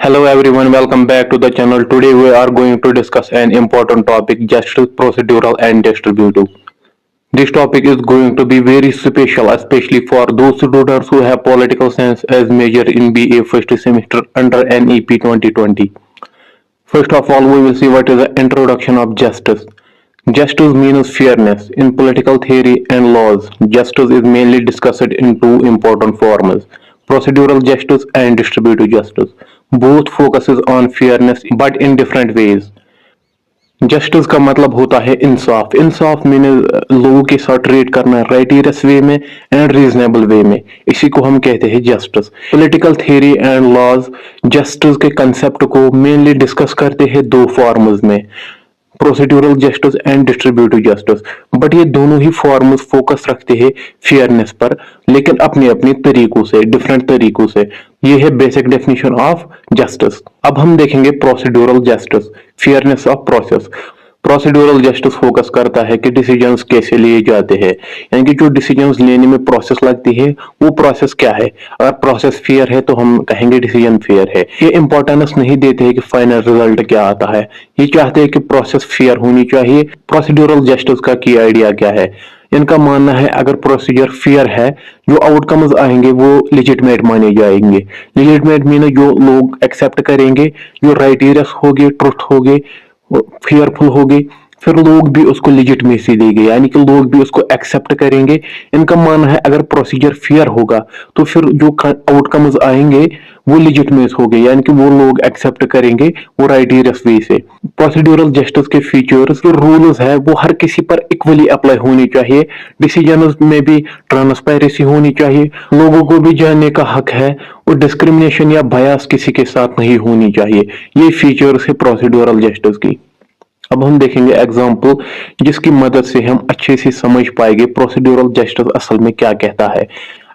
Hello everyone, welcome back to the channel. Today we are going to discuss an important topic, justice, procedural and distributive. This topic is going to be very special, especially for those students who have political science as major in BA first semester under NEP 2020. First of all, we will see what is the introduction of justice. Justice means fairness. In political theory and laws, justice is mainly discussed in two important forms, procedural justice and distributive justice. Both focuses on fairness but in different ways. Justice का मतलब होता है इंसाफ इंसाफ mean लोगों के साथ treat करना righteous वे में and reasonable वे में इसी को हम कहते हैं justice political theory and laws justice के कंसेप्ट को मेनली डिस्कस करते हैं दो फॉर्म्स में procedural justice and distributive justice but ये दोनों ही फॉर्म्स फोकस रखते हैं फेयरनेस पर लेकिन अपने अपने तरीकों से डिफरेंट तरीकों से ये है बेसिक डेफिनेशन ऑफ जस्टिस अब हम देखेंगे procedural justice fairness of process procedural justice focus करता है कि डिसीजंस कैसे लिए जाते हैं यानी कि जो डिसीजंस लेने में प्रोसेस लगती है वो प्रोसेस क्या है अगर प्रोसेस फेयर है तो हम कहेंगे डिसीजन फेयर है ये इंपॉर्टेंस नहीं देते हैं कि फाइनल रिजल्ट क्या आता है ये चाहते हैं कि प्रोसेस फेयर होनी चाहिए प्रोसीड्यूरल जस्टिस का की आइडिया क्या है इनका मानना है अगर प्रोसीजर फेयर है जो आउटकम्स आएंगे वो लेजिटिमेट माने जाएंगे लेजिटिमेट मीन जो लोग एक्सेप्ट करेंगे जो राइटियस होगे ट्रुथ होगे फेयरफुल होगी फिर लोग भी उसको लेजिटिमेसी देंगे यानी कि लोग भी उसको एक्सेप्ट करेंगे इनका मानना है अगर प्रोसीजर फेयर होगा तो फिर जो आउटकम्स आएंगे वो लेजिटिमेट होंगे यानी कि वो लोग एक्सेप्ट करेंगे वो राइटियस वे से प्रोसीड्यूरल जस्टिस के फीचर्स जो रूल्स है वो हर किसी पर इक्वली अप्लाई होनी चाहिए डिसीजन में भी ट्रांसपेरेंसी होनी चाहिए लोगों को भी जानने का हक है और डिस्क्रिमिनेशन या बायस किसी के साथ नहीं होनी चाहिए ये फीचर्स है प्रोसीड्यूरल जस्टिस की अब हम देखेंगे एग्जाम्पल जिसकी मदद से हम अच्छे से समझ पाएंगे प्रोसीड्यूरल जस्टिस असल में क्या कहता है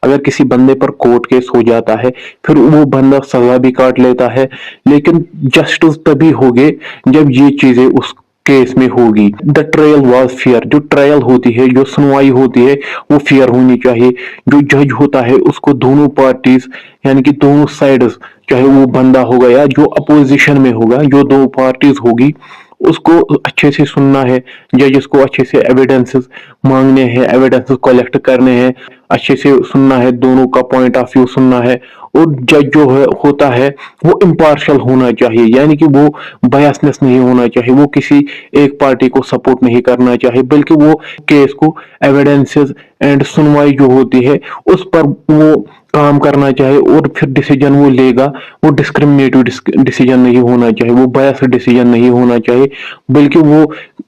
अगर किसी बंदे पर कोर्ट केस हो जाता है फिर वो बंदा सजा भी काट लेता है लेकिन जस्टिस तभी होगी जब ये चीजें उस केस में होगी द ट्रायल वाज फेयर जो ट्रायल होती है जो सुनवाई होती है वो फेयर होनी चाहिए जो जज होता है उसको दोनों पार्टीज यानी कि दोनों साइड्स चाहे वो बंदा होगा या जो अपोजिशन में होगा जो दो पार्टीज होगी उसको अच्छे से सुनना है जजेस को अच्छे से एविडेंसेस मांगने हैं एविडेंसेस कलेक्ट करने हैं अच्छे से सुनना है दोनों का पॉइंट ऑफ व्यू सुनना है और जज जो है होता है वो इम्पार्शियल होना चाहिए यानी कि वो बायसनेस नहीं होना चाहिए वो किसी एक पार्टी को सपोर्ट नहीं करना चाहिए बल्कि वो केस को एविडेंसेस एंड सुनवाई जो होती है उस पर वो काम करना चाहिए और फिर डिसीजन वो लेगा वो डिस्क्रिमिनेटिव डिसीजन नहीं होना चाहिए वो बायस डिसीजन नहीं होना चाहिए बल्कि वो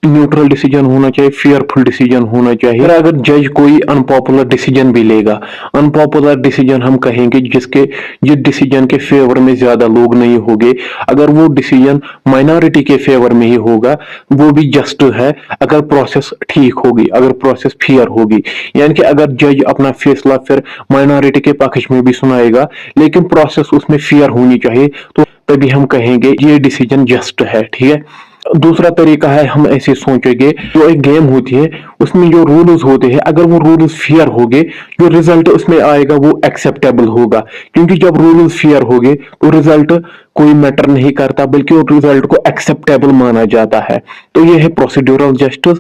न्यूट्रल डिसीजन होना चाहिए फेयरफुल डिसीजन होना चाहिए अगर जज कोई अनपॉपुलर डिसीजन भी लेगा अनपॉपुलर डिसीजन हम कहेंगे जिसके जिस डिसीजन के फेवर में ज्यादा लोग नहीं होंगे अगर वो डिसीजन माइनॉरिटी के फेवर में ही होगा वो भी जस्ट है अगर प्रोसेस ठीक होगी अगर प्रोसेस फेयर होगी यानी कि अगर जज अपना फैसला फिर माइनॉरिटी के पक्ष में भी सुनाएगा लेकिन प्रोसेस उसमें फेयर होनी चाहिए तो तभी हम कहेंगे ये डिसीजन जस्ट है ठीक है दूसरा तरीका है हम ऐसे सोचेंगे जो एक गेम होती है उसमें जो रूल्स होते हैं अगर वो रूल्स फेयर होंगे जो रिजल्ट उसमें आएगा वो एक्सेप्टेबल होगा क्योंकि जब रूल्स फेयर होंगे तो रिजल्ट कोई मैटर नहीं करता बल्कि वो रिजल्ट को एक्सेप्टेबल माना जाता है तो ये है प्रोसीड्यूरल जस्टिस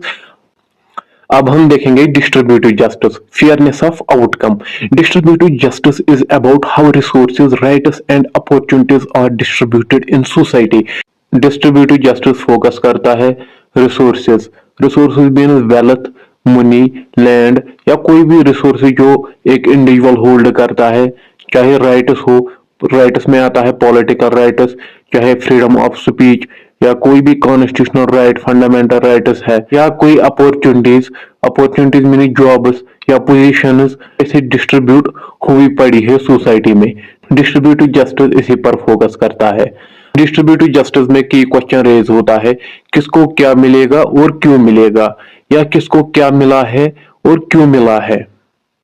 अब हम देखेंगे distributive justice fairness of outcome distributive justice is about how resources rights and opportunities are distributed in society distributive justice focus करता है resources resources means wealth money land या कोई भी रिसोर्सेज जो एक इंडिविजुअल होल्ड करता है चाहे राइट्स हो राइट्स में आता है पॉलिटिकल राइट्स चाहे फ्रीडम ऑफ स्पीच या कोई भी कॉन्स्टिट्यूशनल राइट फंडामेंटल राइट्स है या कोई अपॉर्चुनिटीज मीनिंग जॉब्स या पोजीशंस ऐसे डिस्ट्रीब्यूट हुई पड़ी है सोसाइटी में डिस्ट्रीब्यूटिव जस्टिस इसी पर फोकस करता है डिस्ट्रीब्यूटिव जस्टिस में की क्वेश्चन रेज होता है किसको क्या मिलेगा और क्यों मिलेगा या किसको क्या मिला है और क्यों मिला है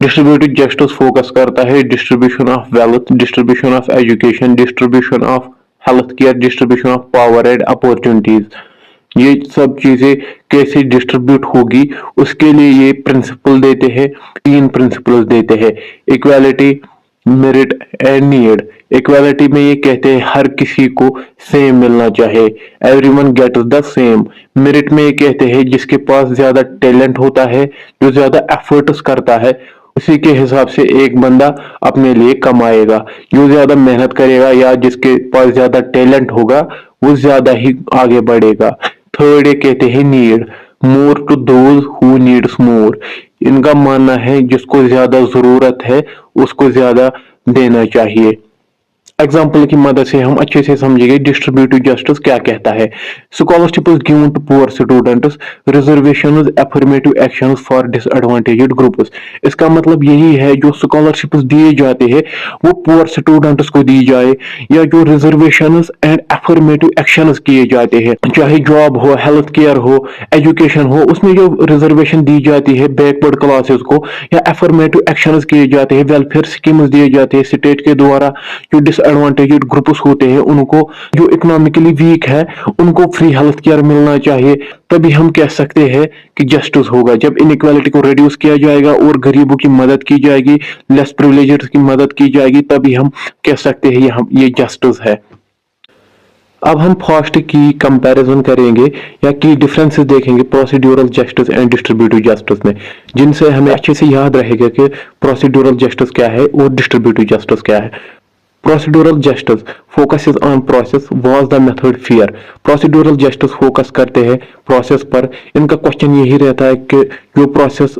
डिस्ट्रीब्यूटिव जस्टिस फोकस करता है distribution of wealth distribution of education distribution of health care distribution of power and opportunities ये सब चीजें कैसे डिस्ट्रीब्यूट होगी उसके लिए ये प्रिंसिपल देते हैं तीन प्रिंसिपल्स देते हैं equality merit and need. Equality में ये कहते हैं हर किसी को सेम मिलना चाहिए, everyone gets the same. Merit में ये कहते हैं जिसके पास ज्यादा टैलेंट होता है, जो ज्यादा एफर्ट्स करता है, उसी के हिसाब से एक बंदा अपने लिए कमाएगा। जो ज्यादा मेहनत करेगा या जिसके पास ज्यादा टैलेंट होगा वो ज्यादा ही आगे बढ़ेगा। थर्ड ये कहते हैं need, more to those who needs more. इनका मानना है जिसको ज्यादा जरूरत है उसको ज्यादा देना चाहिए। एग्जाम्पल की मदद से हम अच्छे से समझेंगे डिस्ट्रीब्यूटिव जस्टिस क्या कहता है। Scholarship is given to poor students, reservations, affirmative actions for disadvantaged groups. इसका मतलब यही है जो स्कॉलरशिप दिए जाते हैं वो पुअर स्टूडेंट्स को दी जाए, या जो रिजर्वेशंस एंड अफर्मेटिव एक्शंस किए जाते हैं, चाहे जॉब हो, हेल्थ केयर हो, एजुकेशन हो, उसमें जो रिजर्वेशन दी जाती है बैकवर्ड क्लासेस को, या अफर्मेटिव एक्शंस किए जाते हैं, वेलफेयर स्कीम्स दिए जाते हैं स्टेट के द्वारा, जो डिसएडवांटेजेड ग्रुप्स होते हैं उनको, जो इकोनॉमिकली वीक है उनको फ्री हेल्थ केयर मिलना चाहिए। तभी हम कह सकते हैं कि जस्टिस होगा। जब इनइक्वालिटी को रिड्यूस किया जाएगा और गरीबों की मदद की जाएगी, लेस प्रिविलेजेड की मदद की जाएगी, तभी हम कह सकते हैं ये जस्टिस है। अब हम फर्स्ट की कंपैरिजन करेंगे या की डिफरेंसेस देखेंगे procedural justice and distributive justice में, जिनसे हमें अच्छे से याद रहेगा कि प्रोसीड्यूरल जस्टिस क्या है और डिस्ट्रीब्यूटिव जस्टिस क्या है। Procedural justice focuses on process, was the method fair. Procedural justice focus करते हैं प्रोसेस पर। इनका क्वेश्चन यही रहता है कि जो प्रोसेस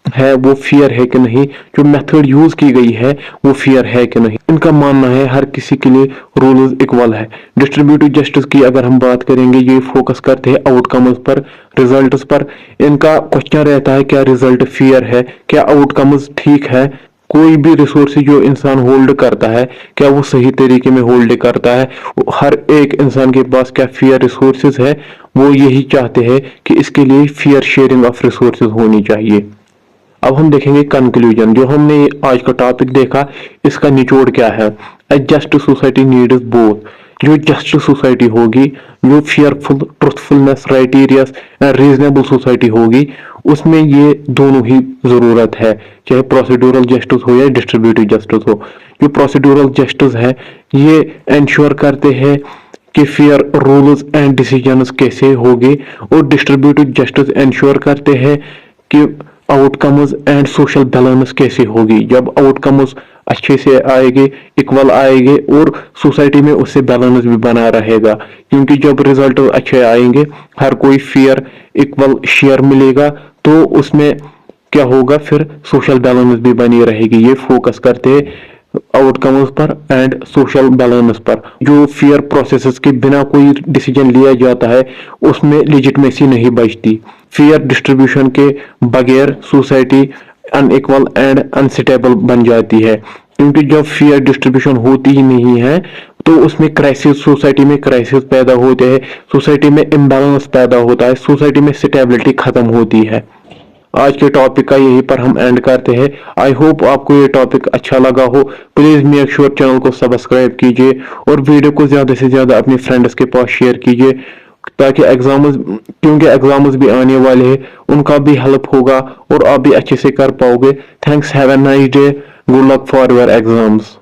है वो फेयर है कि नहीं, जो मेथड यूज की गई है वो फेयर है कि नहीं। इनका मानना है हर किसी के लिए रूल्स इक्वल है। डिस्ट्रीब्यूटिव जस्टिस की अगर हम बात करेंगे, ये फोकस करते हैं आउटकम्स पर, रिजल्ट्स पर। इनका क्वेश्चन रहता है क्या रिजल्ट फेयर है, क्या आउटकम्स ठीक है, कोई भी रिसोर्स जो इंसान होल्ड करता है क्या वो सही तरीके में होल्ड करता है, हर एक इंसान के पास क्या फेयर रिसोर्सेज है। वो यही चाहते हैं कि इसके लिए फेयर शेयरिंग ऑफ रिसोर्सेज होनी चाहिए। अब हम देखेंगे कंक्लूजन। जो हमने आज का टॉपिक देखा इसका निचोड़ क्या है। A just society needs both. जो जस्ट सोसाइटी होगी, जो fearful, truthfulness, righteous and reasonable society होगी, उसमें ये दोनों ही जरूरत है, चाहे प्रोसीड्यूरल जस्टिस हो या डिस्ट्रीब्यूटिव जस्टिस हो। जो प्रोसीड्यूरल जस्टिस है ये इंश्योर करते हैं कि फेयर रूल्स एंड डिसीजंस कैसे होंगे, और डिस्ट्रीब्यूटिव जस्टिस इंश्योर करते हैं कि आउटकम्स एंड सोशल बैलेंस कैसे होगी। जब आउटकम्स अच्छे से आएंगे, इक्वल आएंगे, और सोसाइटी में उससे बैलेंस भी बना रहेगा, क्योंकि जब रिजल्ट अच्छे आएंगे, हर कोई फेयर इक्वल शेयर मिलेगा, तो उसमें क्या होगा, फिर सोशल बैलेंस भी बनी रहेगी। ये फोकस करते हैं आउटकम्स पर एंड सोशल बैलेंस पर। जो फेयर प्रोसेसेस के बिना कोई डिसीजन लिया जाता है उसमें लेजिटिमेसी नहीं बचती। फेयर डिस्ट्रीब्यूशन के बगैर सोसाइटी अनइक्वल एंड अनस्टेबल बन जाती है, क्योंकि जब फेयर डिस्ट्रीब्यूशन होती ही नहीं है तो उसमें क्राइसिस, सोसाइटी में क्राइसिस पैदा होते हैं, सोसाइटी में इम्बैलेंस पैदा होता है, सोसाइटी में स्टेबिलिटी खत्म होती है। आज के टॉपिक का यहीं पर हम एंड करते हैं। आई होप आपको ये टॉपिक अच्छा लगा हो। प्लीज मेक श्योर चैनल को सब्सक्राइब कीजिए और वीडियो को ज्यादा से ज्यादा अपने फ्रेंड्स के पास शेयर कीजिए, ताकि एग्जाम्स, क्योंकि एग्जाम्स भी आने वाले हैं, उनका भी हेल्प होगा और आप भी अच्छे से कर पाओगे। Thanks, have a nice day, good luck for your exams.